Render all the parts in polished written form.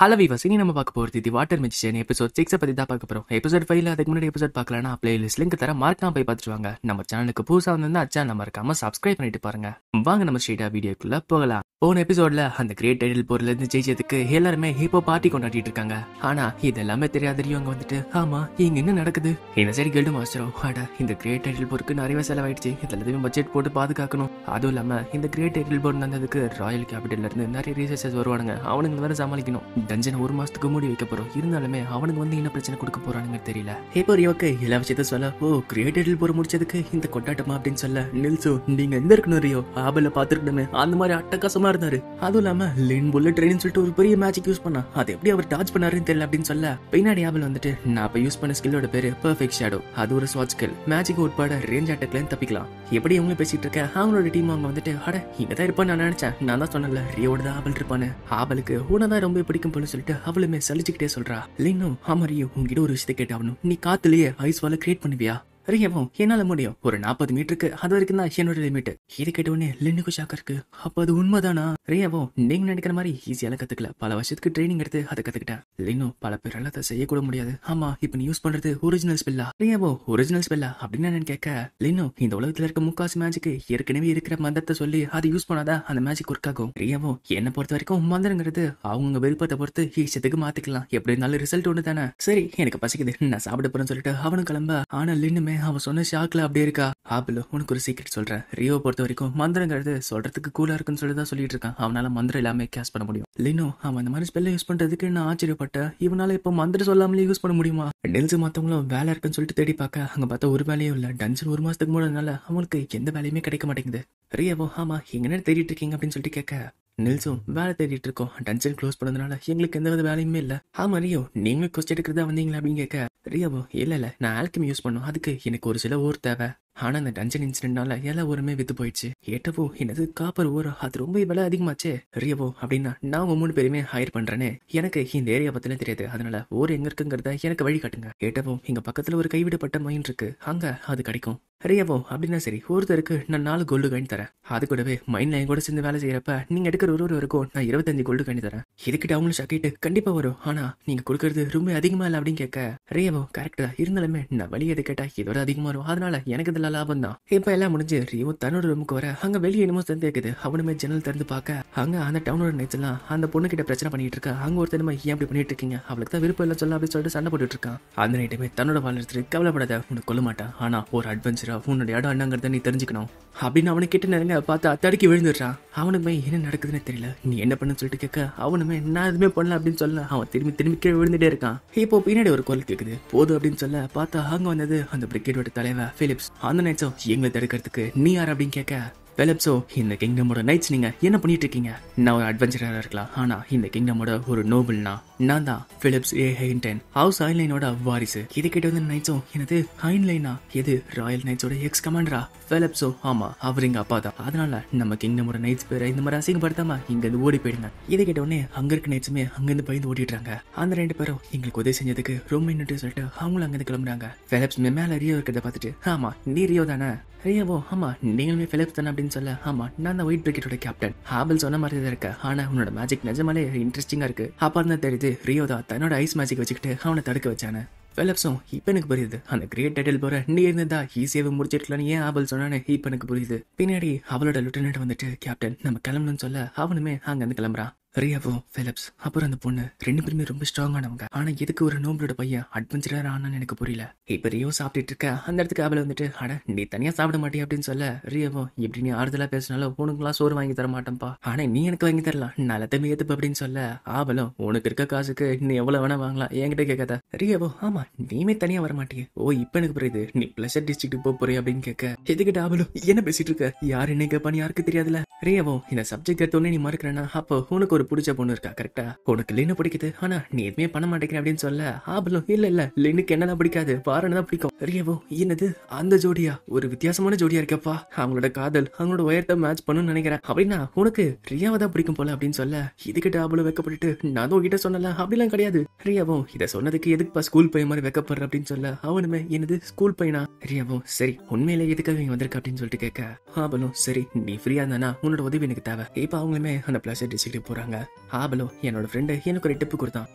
Hello viewers, இனி நம்ம பார்க்க போகிறது தி வாட்டர் மெஜிஷியன் எபிசோட் 6 பற்றி தான் பார்க்க போகிறோம். எபிசோட் 5 அதுக்கு முன்னாடி எபிசோட் பார்க்கலன்னா பிளேலிஸ்ட் லிங்க் தர மறக்காம போய் பார்த்துட்டு வாங்க. நம்ம சேனலுக்கு புதுசாக வந்திருந்தா சேனல் மறக்காம சப்ஸ்கிரைப் பண்ணிட்டு பாருங்க. வாங்க நம்ம ஸ்ட்ரெயிட்டா வீடியோக்குள்ள போகலாம். போன எபிசோட்ல அந்த கிரேட் டைட்டில் போர்ல இருந்து ஜெயிச்சதுக்கு எல்லாருமே இப்போ பார்ட்டி கொண்டாடிட்டு இருக்காங்க. ஆனா இது எல்லாமே தெரியாதவங்க வந்துட்டு ஆமா இங்க என்ன நடக்குது, இந்த சைடு கில்டு மாஸ்டரும் ஆடா இந்த கிரேட் டைட்டில் போருக்கு நிறைய செலவாயிடுச்சு, எல்லாத்தையுமே பட்ஜெட் போட்டு பாதுகாக்கணும். அதுவும் இல்லாம இந்த கிரேட் டைட்டில் போர் நடந்ததுக்கு ராயல் கேபிட்டல்ல இருந்து நிறைய ரீசர்ச்சர்ஸ் வருவானுங்க, அவனுங்க வேற சமாளிக்கணும். டஞ்சன் ஒரு மாசத்துக்கு மூடி வைக்க போறோம், இருந்தாலுமே அவனுக்கு வந்து என்ன பிரச்சனை கொடுக்க போறானுங்க தெரியல. இப்போ ரியோக்கு எல்லா விஷயத்த சொல்ல ஓ கிரேட் டைட்டில் போர் முடிச்சதுக்கு இந்த கொண்டாட்டமா அப்படின்னு சொல்ல நில்சோ நீங்க எந்த இருக்கணும் ரியோ ஆபல பாத்துருக்கணுமே அந்த மாதிரி அட்டகாசமா இருந்தாரு. அதுவும் இல்லாம லின் புல்லட் ட்ரெயின் சொல்லிட்டு ஒரு பெரிய மேஜிக் யூஸ் பண்ணா, அது எப்படி அவர் டாச் பண்ணாருன்னு தெரியல அப்படின்னு சொல்ல பின்னாடி ஆபல் வந்துட்டு நான் இப்ப யூஸ் பண்ண ஸ்கில்லோட பேரு பெர்ஃபெக்ட் ஷேடோ, அது ஒரு ஸ்வாட் ஸ்கில், மேஜிக் உட்பட ரேஞ்ச் அட்டாக்ல தப்பிக்கலாம். எப்படி அவங்களும் பேசிட்டு இருக்க அவங்களோட டீம் அவங்க வந்துட்டு அட இங்க தான் இருப்பான்னு நான் நினைச்சேன், நான் தான் சொன்னல ரியோட தான் ஆபல் இருப்பானு, ஆபலுக்கு உனதான் ரொம்ப பிடிக்கும் போல சொல்லிட்டு அவளுமே சலிச்சுக்கிட்டே சொல்றா. லின்னும் ஆமாரியோ உங்ககிட்ட ஒரு விஷயத்தை கேட்டாகணும், நீ காத்துலயே ஐஸ் வால கிரியேட் பண்ணுவியா? ரியவும் என்னால முடியும், ஒரு 40 மீட்டருக்கு அது வரைக்கும் தான் என்னோட லிமிட். இது கேட்ட உடனே லின்னுக்கு ஷாக்கா இருக்கு, அப்ப அது உண்மைதானா? ரியவும் நீங்க நினைக்கிற மாதிரி ஈஸியால கத்துக்கல, பல வருஷத்துக்கு ட்ரைனிங் எடுத்து அதை கத்துக்கிட்டேன். லின்னும் பல பேரால அதை செய்யக்கூட முடியாது. ஆமா இப்ப நீ யூஸ் பண்றது ஒரிஜினல் ஸ்பெல்லா? ரியவோ ஒரிஜினல் ஸ்பெல்லா அப்படின்னு நான் கேட்க லின்னும் இந்த உலகத்துல இருக்க முக்காசி மேஜிக்கு ஏற்கனவே இருக்கிற மந்திரத்தை சொல்லி அதை யூஸ் பண்ணாதான் அந்த மேஜிக் ஒர்க் ஆகும். ரியவோ என்ன பொறுத்த வரைக்கும் மந்திரங்கிறது அவங்க விருப்பத்தை பொறுத்து இஷ்டத்துக்கு மாத்திக்கலாம், எப்படி இருந்தாலும் ரிசல்ட் ஒண்ணு தானே. சரி எனக்கு பசிக்குது நான் சாப்பிட போறேன்னு சொல்லிட்டு அவனும் கிளம்ப. ஆனா லின்னுமே அவன் சொன்ன ஷாக்ல அப்படியே இருக்கா. ஆப்பிளோ உனக்கு ஒரு சீக்ரெட் சொல்றேன், ரியோ பொறுத்த வரைக்கும் மந்திரங்கிறது சொல்றதுக்கு கூலா இருக்குன்னு சொல்லிதான் சொல்லிட்டு இருக்கான், அவனால மந்திரம் எல்லாமே கேஸ் பண்ண முடியும். லினோ அவன் அந்த மாதிரி ஸ்பெல்ல யூஸ் பண்றதுக்கு நான் ஆச்சரியப்பட்டேன், இவனால இப்ப மந்திரம் சொல்லாமலே யூஸ் பண்ண முடியுமா? டெல்ஸ் மத்தவங்களும் வேலை இருக்குன்னு சொல்லிட்டு தேடி பார்க்க அங்க பார்த்தா ஒரு வேலையும் இல்ல. டன்சன் ஒரு மாசத்துக்கு முன்னாடி அவங்களுக்கு எந்த வேலையுமே கிடைக்க மாட்டேங்குது. ரியவோ ஆமா எங்க தேடிட்டு இருக்கீங்க அப்படின்னு சொல்லிட்டு கேட்க நில்ஸும் வேலை தேடிட்டு இருக்கோம், டன்சன் க்ளோஸ் பண்ணதுனால எங்களுக்கு எந்த வித வேலையுமே இல்ல. ஆமா ரியோ நீங்களும் கொஸ்ட் எடுக்கிறதா வந்தீங்களா அப்படின்னு கேட்க ரியோவோ இல்ல நான் ஆல்கெமி யூஸ் பண்ணும், அதுக்கு எனக்கு ஒரு சில ஊர் தேவை. ஆனா அந்த டஞ்சன் இன்சிடென்ட்னால எல்லா ஊருமே வித்து போயிடுச்சு. ஏட்டவோ என்னது காப்பர் ஊரா, அது ரொம்ப விலை அதிகமாச்சே. ரியவோ அப்படின்னா நான் உங்க 3 பேருமே ஹையர் பண்றேனே, எனக்கு இந்த ஏரியா பத்தின தெரியாது, அதனால ஊர் எங்க இருக்குங்கிறத எனக்கு வழி காட்டுங்க. ஏட்டவோ இங்க பக்கத்துல ஒரு கைவிடப்பட்ட மைன் இருக்கு, அங்க அது கிடைக்கும். ரியவோ அப்படின்னா சரி ஒருத்தருக்கு நான் 4 கோல்டு காயின் தரேன், அது கூடவே மைன்ல என் கூட சேர்ந்து வேலை செய்யறப்ப நீங்க எடுக்கிற ஒரு வரைக்கும் நான் 25 கோல்டு காயின் தரேன். இதுக்கிட்ட அவங்களும் ஷாக்கிட்டு கண்டிப்பா வரும், ஆனா நீங்க கொடுக்கறது ரொம்ப அதிகமா இல்ல அப்படின்னு கேட்க ரியவோ கரெக்டா இருந்தாலுமே நான் வழி எது கேட்டா இதோட அதிகமா வரும், அதனால எனக்கு இதெல்லாம் லாபம் தான். இப்ப எல்லாம் முடிஞ்சு ரியோ தன்னோட ரூமுக்கு வர அங்க வெளியே என்னமோ சந்தை கேக்குது. அவனுமே ஜன்னல் திறந்து பார்க்க அங்க அந்த டவுனோட நைட்ஸ் எல்லாம் அந்த பொண்ணு கிட்ட பிரச்சனை பண்ணிட்டு இருக்கா. அங்க ஒருத்தனமா ஏன் அப்படி பண்ணிட்டு இருக்கீங்க, அவளுக்கு தான் விருப்பம் இல்ல சொல்ல அப்படின்னு சொல்லிட்டு சண்டை போட்டுட்டு இருக்கான். அந்த நைட்டுமே தன்னோட வாழ் எடுத்துட்டு கவலைப்படாத உன்னை கொல்ல மாட்டான், ஆனா ஒரு அட்வென்ச்சரா உன்னோட இடம் என்னங்கிறத நீ தெரிஞ்சுக்கணும் அப்படின்னு அவனை கிட்ட நெருங்க பார்த்தா தடுக்கி விழுந்துடுறான். அவனுமே என்ன நடக்குதுன்னு தெரியல, நீ என்ன பண்ணு சொல்லிட்டு கேட்க அவனுமே நான் எதுவுமே பண்ணல அப்படின்னு சொல்ல அவன் திரும்பி கீழே விழுந்துட்டே இருக்கான். இப்போ பின்னாடி ஒரு குரல் கேக்குது போதும் அப்படின்னு சொல்ல பார்த்தா அங்க வந்தது அந்த பிரிகேடோட தலைவர் பிலிப்ஸ். அந்த நைட்ஸோ எங்களை தடுக்கிறதுக்கு நீ யார் அப்படின்னு கேட்க பிலிப்ஸோ இந்த கிங்டமோட நைட்ஸ் நீங்க என்ன பண்ணிட்டு இருக்கீங்க, நான் ஒரு அட்வென்ச்சரா இருக்கலாம், ஆனா இந்த கிங்டமோட ஒரு நோபல்னா நான் தான் பிலிப்ஸ் ஏ ஹெயின்டன், ஹவுஸ் ஹைன்லைனோட வாரிசு. இது கிட்ட வந்து நைட்ஸோ எனது ஹைன்லைனா எது ராயல் நைட்ஸோட எக்ஸ் கமாண்டரா? பிலிப்ஸோ ஆமா அவர் எங்க அப்பா தான், அதனால நம்ம கிங்டமோட நைட்ஸ் பேரை இந்த மாதிரி அசிங்கப்படுத்தாம இங்க இருந்து ஓடி போயிடுங்க. இதை கேட்ட உடனே அங்க இருக்க நைட்ஸுமே அங்கிருந்து பயந்து ஓடிடுறாங்க. அந்த 2 பேரும் எங்களுக்கு உதவி செஞ்சதுக்கு ரொம்ப நன்றி சொல்லிட்டு அவங்களும் அங்கிருந்து கிளம்புறாங்க. பிலிப்ஸ் மேல ரியோ இருக்கிறத பார்த்துட்டு ஆமா நீ ரியோ தானே? ரியவோ ஆமா நீங்களுமே பிலிப்ஸ் தானே அப்படின்னு சொல்ல ஆமா நான் தான் ஒயிட் பிரிகேட்டோட கேப்டன். ஆபல் சொன்ன மாதிரி தான் இருக்க, ஆனா உன்னோட மேஜிக் நிஜமாலே இன்ட்ரெஸ்டிங்கா இருக்கு. அப்ப தான் தெரியுது ரியோ தான் தன்னோட ஐஸ் மேஜிக் வச்சுக்கிட்டு அவனை தடுக்க வச்சானு. பிலிப்ஸும் இப்ப எனக்கு புரியுது, அந்த கிரேட் டைட்டில் போற நீ இருந்தா ஈஸியாவே முடிச்சிருக்கலான்னு ஏன் ஆபல் சொன்னானே இப்ப எனக்கு புரியுது. பின்னாடி அவளோட லிeutenant வந்துட்டு கேப்டன் நம்ம கிளம்பணும்னு சொல்ல அவனுமே அங்க இருந்து கிளம்புறான். ரியாவோ பிலிப்ஸ் அப்புறம் அந்த பொண்ணு 2 பேருமே ரொம்ப ஸ்ட்ராங்கானவங்க, ஆனா எதுக்கு ஒரு நோம்பலோட பையன் அட்வென்ச்சரர் ஆனான்னு எனக்கு புரியல. இப்ப ரியோ சாப்பிட்டுட்டு இருக்க அந்த இடத்துக்கு ஆபல் வந்துட்டு அட நீ தனியா சாப்பிட மாட்டியா அப்படின்னு சொல்ல ரியாவோ இப்படி நீ ஆறுதலா பேசினாலும் உனக்குலாம் சோறு வாங்கி தர மாட்டேன்ப்பா, ஆனா நீ எனக்கு வாங்கி தரலாம் நான் எல்லாத்தையுமே ஏத்துப்ப அப்படின்னு சொல்ல ஆபலும் உனக்கு இருக்க காசுக்கு நீ எவ்வளவு வேணா வாங்கலாம் என்கிட்ட கேட்காத. ரியாவோ ஆமா நீமே தனியா வர மாட்டியே, ஓ இப்ப எனக்கு புரியுது நீ பிளஷர் டிஸ்ட்ரிக்ட் போறிய அப்படின்னு கேட்க எதுக்கிட்ட ஆபலும் என்ன பேசிட்டு இருக்க, யாரு என்ன கேட்பான்னு யாருக்கு தெரியாதுல. ரியாவோ இந்த சப்ஜெக்ட் எடுத்தோடனே நீ மறுக்கிறேன்னா அப்போ உனக்கு ஒரு பிடிச்ச பொண்ணு இருக்கா கரெக்டா, உனக்கு லின்னு பிடிக்குது ஆனா நீ எதுவுமே பண்ண மாட்டேங்கிற அப்படின்னு சொல்ல ஆபலும் இல்ல லின்னுக்கு என்னதான் பிடிக்காது பாருன்னு தான் பிடிக்கும். ரியவோ என்னது அந்த ஜோடியா ஒரு வித்தியாசமான ஜோடியா இருக்கப்பா, அவங்களோட காதல் அவங்களோட உயரத்தை மேட்ச் பண்ணுன்னு நினைக்கிறேன் அப்படின்னா உனக்கு ரியாவை தான் பிடிக்கும் போல அப்படின்னு சொல்ல இதுகிட்ட ஆபலும் வெக்கப்பட்டுட்டு நான் உங்ககிட்ட சொன்னல அப்படிலாம் கிடையாது. ரியாவோ இதை சொன்னதுக்கு எதுக்குப்பா ஸ்கூல் பையன் மாதிரி வெக்கப்படுற அப்படின்னு சொல்ல அவனுமே என்னது ஸ்கூல் பையனா? ரியாவோ சரி உண்மையிலே எதுக்காக இங்க வந்திருக்க அப்படின்னு சொல்லிட்டு கேட்க ஆபலும் சரி நீ ஃப்ரீயா இருந்தானா உன்னோட உதவி எனக்கு தேவை. இப்ப அவங்களுமே அந்த பிளஸர் டிஸ்ட்ரிக்ட் போறாங்க. ஆபலும் என்னோட ஃப்ரெண்டு எனக்கு ஒரு டிப்பு கொடுத்தான்.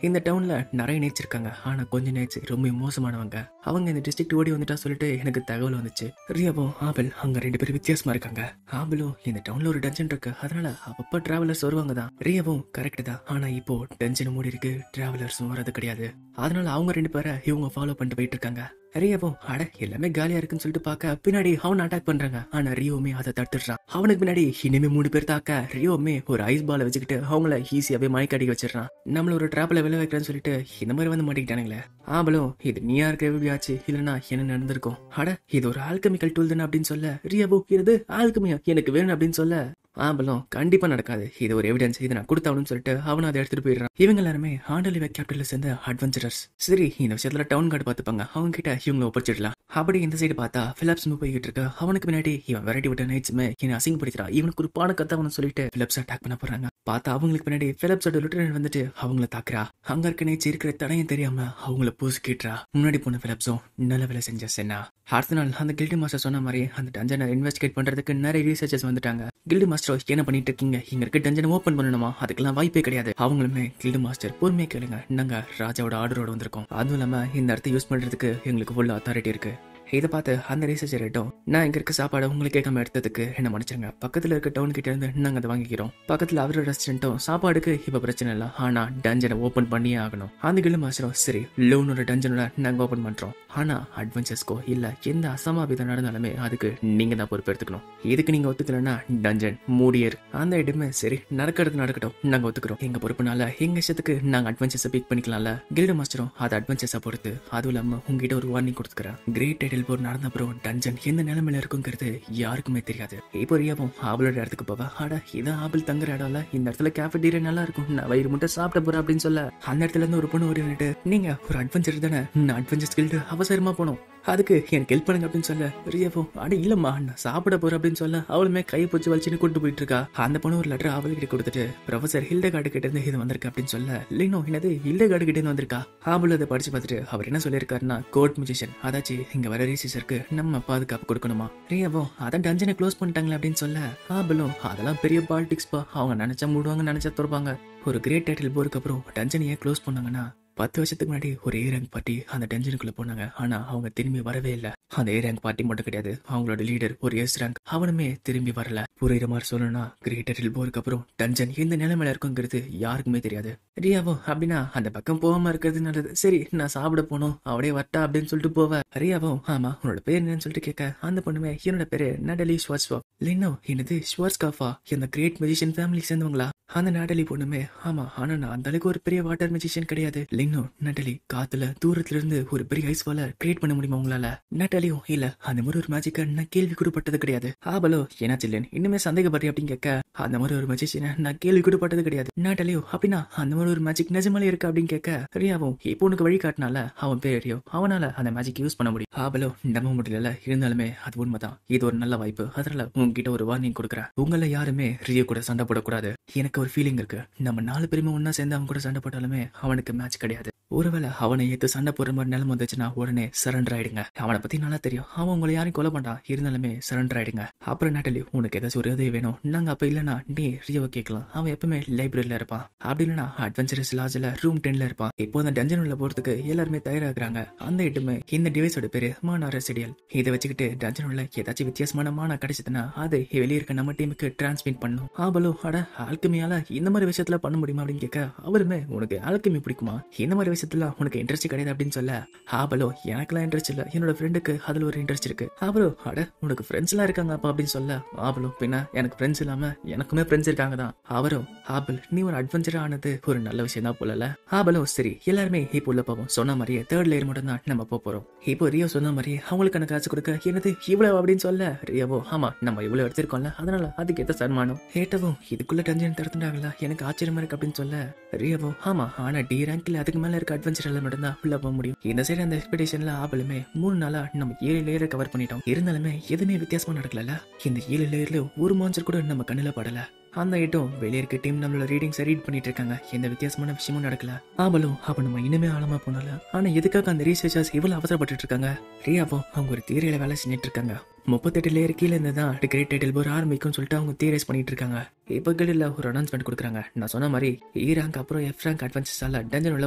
இந்த டவுன்ல நிறைய நேட்ஸ் இருக்காங்க, ஆனா கொஞ்சம் நேட்ஸ் ரொம்ப மோசமானவங்க. அவங்க இந்த டிஸ்ட்ரிக்ட் ஓடி வந்துட்டா சொல்லிட்டு எனக்கு தகவல் வந்துச்சு. ரியாவும் ஆபல் அங்க 2 பேரும் வித்தியாசமா இருக்காங்க. ஆபலும் இந்த டவுன்ல ஒரு டஞ்சன் இருக்கு, அதனால அப்பப்ப டிராவலர்ஸ் வருவாங்க தான். ரியாவும் கரெக்ட் தான், ஆனா இப்போ டஞ்சன் மூடி இருக்கு, டிராவலர்ஸும் வரது கிடையாது. அதனால அவங்க 2 பேரை இவங்க ஃபாலோ பண்ணிட்டு போயிட்டு இருக்காங்க. ரியாவும் அட எல்லாமே காலியா இருக்குன்னு சொல்லிட்டு பாக்க பின்னாடி அவன் அட்டாக் பண்றாங்க. ஆனா ரியோவுமே அதை தடுத்துடுறான். அவனுக்கு பின்னாடி இனிமே 3 பேர் தாக்க ரியோவுமே ஒரு ஐஸ் பாலை வச்சுக்கிட்டு அவங்கள ஈஸியாவே மயக்கடிக்க வச்சிடறான். நம்மள ஒரு டிராப்ல விளை வைக்கிறேன்னு சொல்லிட்டு இந்த மாதிரி வந்து மாட்டிக்கிட்டானுங்களே. ஆபலும் இது நீயா இருக்க எப்படியாச்சு, இல்லைன்னா என்ன நடந்திருக்கும். அட இது ஒரு ஆல்கெமிக்கல் டூல் தானே அப்படின்னு சொல்ல ரியாவோ இது ஆல்கெமியா எனக்கு வேணும் அப்படின்னு சொல்ல ஆபலும் கண்டிப்பா நடக்காது, இது ஒரு எவிடன்ஸ், இதை நான் கொடுத்தாவணும்னு சொல்லிட்டு அவனை அதை எடுத்துட்டு போயிடுறான். இவங்க எல்லாருமே ஆண்டலிவே கேபிட்டல்ல சேர்ந்த அட்வென்ச்சரர்ஸ். சரி இந்த விஷயத்துல டவுன் கார்டு பார்த்துப்பாங்க, அவங்க கிட்ட இவங்களை ஒப்படைச்சிடலாம். அப்படி இந்த சைடு பார்த்தா பிலிப்ஸ் போய்கிட்டு இருக்க. அவனுக்கு பின்னாடி இவன் வெரைட்டி விட்ட நைட்ஸுமே என்ன அசிங்கப்படுத்துறா, இவனுக்கு ஒரு பாட கத்தவனு சொல்லிட்டு பிலிப்ஸ் அட்டாக் பண்ண போறாங்க. பார்த்தா அவங்களுக்கு பின்னாடி பிலிப்ஸோட லிeutenant வந்துட்டு அவங்கள தாக்குறா. அங்க இருக்க நைட்ஸ் இருக்கிற தடையும் தெரியாம அவங்கள பூசு கேட்டுறா. முன்னாடி போன பிலிப்ஸும் நல்ல வேலை செஞ்ச சென்னா. அடுத்த நாள் அந்த கில்டி மாஸ்டர் சொன்ன மாதிரி அந்த டஞ்சனை இன்வெஸ்டிகேட் பண்றதுக்கு நிறைய ரிசர்ச்சர்ஸ் வந்துட்டாங்க. கில்டி மாஸ்டர் என்ன பண்ணிட்டு இருக்கீங்க, இங்க இருக்க டஞ்சனை ஓபன் பண்ணணுமா, அதுக்கெல்லாம் வாய்ப்பே கிடையாது. அவங்களுமே கில்டி மாஸ்டர் பொறுமையா கேளுங்க, நாங்க ராஜாவோட ஆர்டரோட வந்திருக்கோம், அதுவும் இல்லாம இந்த இடத்த யூஸ் பண்றதுக்கு எங்களுக்கு ஃபுல் அத்தாரிட்டி இருக்கு. இதை பார்த்து அந்த ரிசர்ச்சர் ரேட்டும் நான் இங்க இருக்க சாப்பாடு உங்களுக்கு கேட்காம எடுத்ததுக்கு என்ன மன்னிச்சிருங்க, பக்கத்துல இருக்க டவுன் கிட்ட இருந்து நாங்க அதை வாங்கிக்கிறோம். பக்கத்துல அவரோட ரெஸ்டாரண்ட்டும் சாப்பாடுக்கு இப்ப பிரச்சனை இல்லை, ஆனா டஞ்சனை ஓபன் பண்ணியே ஆகணும். அந்த கில்டு மாஸ்டரும் சரி லோனோட டஞ்சனோட நாங்க ஓபன் பண்றோம், ஆனா அட்வென்ச்சர்ஸ்கோ இல்ல எந்த அசம்பாவிதம் நடந்தாலுமே அதுக்கு நீங்க தான் பொறுப்பு எடுத்துக்கணும். இதுக்கு நீங்க ஒத்துக்கலன்னா டஞ்சன் மூடியர். அந்த இடமே சரி நடக்கிறது நடக்கட்டும், நாங்க ஒத்துக்கிறோம், எங்க பொறுப்புனால எங்க இஷ்டத்துக்கு நாங்க அட்வென்ச்சர்ஸை பிக் பண்ணிக்கலாம்ல. கில்டு மாஸ்டரும் அது அட்வென்ச்சர்ஸை பொறுத்து, அதுவும் இல்லாம உங்ககிட்ட ஒரு வார்னிங் கொடுத்துக்கிறேன், கிரேட் போர் நடந்த அப்புறம் டஞ்சன் எந்த நிலைமையில இருக்குங்கிறது யாருக்குமே தெரியாது. இப்போ ரியாவும் ஆபலோட இடத்துக்கு போவா. ஆடா இதான் ஆபல் தங்குற இடம்ல, இந்த இடத்துல கேஃபேட்டீரியா நல்லா இருக்கும், நான் வயிறு மட்டும் சாப்பிட போறேன் அப்படின்னு சொல்ல அந்த இடத்துல இருந்து ஒரு பொண்ணு ஓடி நீங்க ஒரு அட்வென்ச்சர் தானே, நான் அட்வென்ச்சர் கில்டு அவசரமா போனோம், அதுக்கு எனக்கு ஹெல்ப் பண்ணுங்க அப்படின்னு சொல்ல ரியாவோ அட இல்லம்மா நான் சாப்பிட போறேன் அப்படின்னு சொல்ல அவளுமே கையை பூச்சி வலிச்சுன்னு கூட்டு போயிட்டு இருக்கா. அந்த பொண்ணு ஒரு லெட்டர் அவள்கிட்ட கொடுத்துட்டு ப்ரொஃபசர் ஹில்டகார்டு கிட்ட இருந்து இது வந்திருக்கு அப்படின்னு சொல்ல லினோ என்னது ஹில்டகார்டு கிட்ட இருந்து வந்திருக்கா. ஆபல் அதை படிச்சு பார்த்துட்டு அவர் என்ன சொல்லியிருக்காருன்னா கோட் மியூசிஷியன், அதாச்சு இங்க வர ரீசர்ச்சருக்கு நம்ம பாதுகாப்பு கொடுக்கணுமா. ரியாவோ அதான் டஞ்சனை க்ளோஸ் பண்ணிட்டாங்களே அப்படின்னு சொல்ல ஆபலும் அதெல்லாம் பெரிய பாலிடிக்ஸ் பா, அவங்க நினைச்சா மூடுவாங்க நினைச்சா துறப்பாங்க. ஒரு கிரேட் டைட்டில் போருக்கு அப்புறம் டஞ்சனையே க்ளோஸ் பண்ணாங்கன்னா 10 வருஷத்துக்கு முன்னாடி ஒரு ஏ ரேங்க் பார்ட்டி அந்த டென்ஷனுக்குள்ள போனாங்க, ஆனா அவங்க திரும்பி வரவே இல்லை. அந்த ஏ ரேங்க் பார்ட்டி மட்டும் கிடையாது, அவங்களோட லீடர் ஒரு எஸ் ரேங்க் அவனுமே திரும்பி வரல. புரியுற மாதிரி சொல்லணும்னா கிரேட்டர் போருக்கு அப்புறம் டஞ்சன் எந்த நிலைமையில இருக்குங்கிறது யாருக்குமே தெரியாது. ரியாவோ அப்படின்னா அந்த பக்கம் போகாம இருக்கிறது நல்லது, சரி நான் சாப்பிட போனோம் அப்படியே வட்டா அப்படின்னு சொல்லிட்டு போவ. ரியாவோ ஆமா உன்னோட பேர் என்னன்னு சொல்லிட்டு கேட்க அந்த பொண்ணுமே என்னோட பேரு நடாலி ஷ்வார்ட்ஸ்காஃப். லினோ என்னது ஷ்வார்ட்ஸ்காஃபா, இந்த கிரேட் மெஜிஷியன் ஃபேமிலி சேர்ந்தவங்களா. அந்த நடாலி பொண்ணுமே ஆமா ஆனா நான் அந்த அளவுக்கு ஒரு பெரிய வாட்டர் மெஜிஷியன் கிடையாது. லினோ நட்டாலி காத்துல தூரத்துல இருந்து ஒரு பெரிய ஐஸ் வால கிரியேட் பண்ண முடியுமா உங்களால. நட்டாலியும் இல்ல அந்த மாதிரி ஒரு மேஜிக்க நான் கேள்வி கூடப்பட்டது கிடையாது. ஆபலோ என்னாச்சு இல்லன் இன்னுமே சந்தேகப்படுறேன் அப்படின்னு கேட்க அந்த மாதிரி ஒரு மேஜிஷியனை நான் கேள்வி கூடப்பட்டது கிடையாது. நட்டாலியோ அப்படின்னா அந்த மாதிரி ஒரு மேஜிக் நிஜமாலே இருக்கு அப்படின்னு கேட்க ரியாவும் இப்போ உனக்கு வழி காட்டினால அவன் பேரையோ அவனால அந்த மேஜிக் யூஸ் பண்ண முடியும். ஆபலோ நம்ப முடியல, இருந்தாலுமே அது உண்மைதான், இது ஒரு நல்ல வாய்ப்பு, அதனால உங்ககிட்ட ஒரு வார்னிங் கொடுக்குறேன், உங்களை யாருமே ரியோ கூட சண்டை போடக்கூடாது. எனக்கு ஒரு ஃபீலிங் இருக்கு, நம்ம 4 பேருமே ஒன்னா சேர்ந்து அவன் கூட சண்டை போட்டாலுமே அவனுக்கு மேட்ச் கிடையாது. ஒருவேளை அவனை ஏத்து சண்டை போடுற மாதிரி நிலைமை வந்துச்சுன்னா உடனே சரண்டர் ஆயிடுங்க. அவனை பத்தி நல்லா தெரியும், அவன் உங்களை யாரையும் கொலை பண்றான், இருந்தாலுமே சரண்டர் ஆயிடுங்க. அப்புறம் நட்டாலி உனக்கு ஏதாச்சும் ஒரு உதவி வேணும், நாங்க அப்ப இல்லனா நீ ரியோவை கேட்கலாம், அவன் எப்பவுமே லைப்ரரியில இருப்பான், அப்படி இல்லைன்னா அட்வென்ச்சரஸ் லாட்ஜ்ல ரூம் 10ல இருப்பான். இப்போ அந்த டஞ்சன் உள்ள போறதுக்கு எல்லாருமே தயாராகிறாங்க. அந்த இடமே இந்த டிவைஸோட பேரு மானா ரெசிடியல். இதை வச்சுக்கிட்டு டஞ்சன் உள்ள ஏதாச்சும் வித்தியாசமான மானா கிடைச்சதுன்னா அது வெளியே இருக்க நம்ம டீமுக்கு டிரான்ஸ்மிட் பண்ணும். ஆபலோ அட ஆல்கமியால இந்த மாதிரி விஷயத்துல பண்ண முடியுமா அப்படின்னு கேட்க அவருமே உனக்கு ஆல்கமி பிடிக்குமா, இந்த மாதிரி விஷயத்துல உனக்கு இன்ட்ரெஸ்ட் கிடையாது அப்படின்னு சொல்ல ஆபலோ எனக்குலாம் இன்ட்ரெஸ்ட் இல்ல, என்னோட ஃப்ரெண்டுக்கு அதுல ஒரு இன்ட்ரெஸ்ட் இருக்கு. ஆபலோ அட உனக்கு ஃப்ரெண்ட்ஸ் எல்லாம் இருக்காங்க அப்பா அப்படின்னு சொல்ல ஆபலோ பின்ன எனக்கு ஃப்ரெண்ட்ஸ் இல்லாம எனக்குமே ஃப்ரெண்ட்ஸ் இருக்காங்க தான். அவரும் ஆபல் நீ ஒரு அட்வென்ச்சரா ஆனது ஒரு நல்ல விஷயம் தான் போலல. ஆபலோ சரி எல்லாருமே இப்போ உள்ள போவோம், சொன்ன மாதிரியே 3rd லேயர் மட்டும் தான் நம்ம போறோம். இப்போ ரியோ சொன்ன மாதிரியே அவங்களுக்கு காசு கொடுக்க என்னது இவ்வளவு அப்படின்னு சொல்ல ரியோவோ ஆமா நம்ம இவ்வளவு எடுத்திருக்கோம்ல அதனால அதுக்கு ஏத்த சன்மானம். கேட்டவும் இதுக்குள்ள டஞ்சன் திறந்துட்டாங்களா எனக்கு ஆச்சரியமா இருக்கு அப்படின்னு சொல்ல ரியோவோ ஆமா ஆனா டி ரேங்க்ல அதுக்கு மேல இருக்க அட்வென்ச்சர்ல மட்டும் தான் உள்ள போக முடியும். இந்த சைடு அந்த எக்ஸ்பெடிஷன்ல ஆபலுமே 3 நாளா நம்ம 7 லேயரை கவர் பண்ணிட்டோம், இருந்தாலுமே எதுவுமே வித்தியாசமா நடக்கல. இந்த 7 லேயர்ல ஒரு மான்ஸ்டர் கூட நம்ம கண்ணுல படல. அந்த ஐட்டம் வெளியே இருக்க டீம் நம்மளோட ரீடிங்ஸ் ரீட் பண்ணிட்டு இருக்காங்க, எந்த வித்தியாசமான விஷயமும் நடக்கல. ஆபலும் அப்ப நம்ம இனிமே ஆழமா போனால ஆனா எதுக்காக அந்த ரீசர்ச்சர்ஸ் இவ்வளவு அவசரப்பட்டு இருக்காங்க. ரியாவோ அவங்க ஒரு தியரியில வேலை செஞ்சுட்டு இருக்காங்க, 38 லேயர் கீழே இருந்து தான் கிரேட் டைட்டில் போர் ஆரம்பிக்கும்னு சொல்லிட்டு அவங்க தியரைஸ் பண்ணிட்டு இருக்காங்க. இப்போ கில்டில் ஒரு அனௌன்ஸ்மெண்ட் கொடுக்குறாங்க. நான் சொன்ன மாதிரி E ரேங்க் அப்புறம் F ரேங்க் அட்வென்ச்சர்ஸால டஞ்சன் உள்ள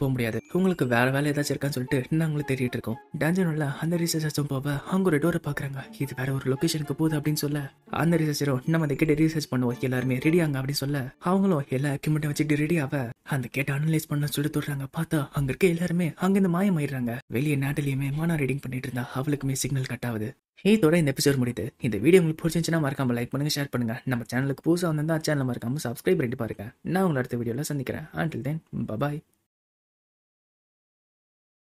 போக முடியாது. உங்களுக்கு வேற வேலை ஏதாச்சும் இருக்கான்னு சொல்லிட்டு நாங்களும் தேடிட்டு இருக்கோம். டஞ்சன் உள்ள அந்த ரிசர்ச்சர்ஸும் போக அவங்க ஒரு டோரை பாக்குறாங்க. இது வேற ஒரு லொகேஷனுக்கு போகுது அப்படின்னு சொல்ல அந்த ரிசர்ச்சரும் நம்ம அதை கிட்ட ரிசர்ச் பண்ணுவோம், எல்லாருமே ரெடியாங்க அப்படின்னு சொல்ல அவங்களும் எல்லா எக்யூப்மெண்ட்டும் வச்சுட்டு ரெடியாவ அந்த கேட்ட அனலைஸ் பண்ண சொல்லிட்டு சொல்றாங்க. பார்த்தா அங்க இருக்க எல்லாருமே அங்கிருந்து மாயமாயிடுறாங்க. வெளியே நாட்டிலையுமே மானா ரீடிங் பண்ணிட்டு இருந்தா அவளுக்குமே சிக்னல் கட் ஆகுது. இதோட இந்த எபிசோட் முடியுது. இந்த வீடியோ உங்களுக்கு பிடிச்சிருந்துச்சுன்னா மறக்காம லைக் பண்ணுங்க, ஷேர் பண்ணுங்க. நம்ம சேனலுக்கு புதுசாக வந்திருந்தா சேனல் மறக்காம சப்ஸ்கிரைப் பண்ணிட்டு பாருங்க. நான் உங்களை அடுத்த வீடியோல சந்திக்கிறேன். Until then, bye bye.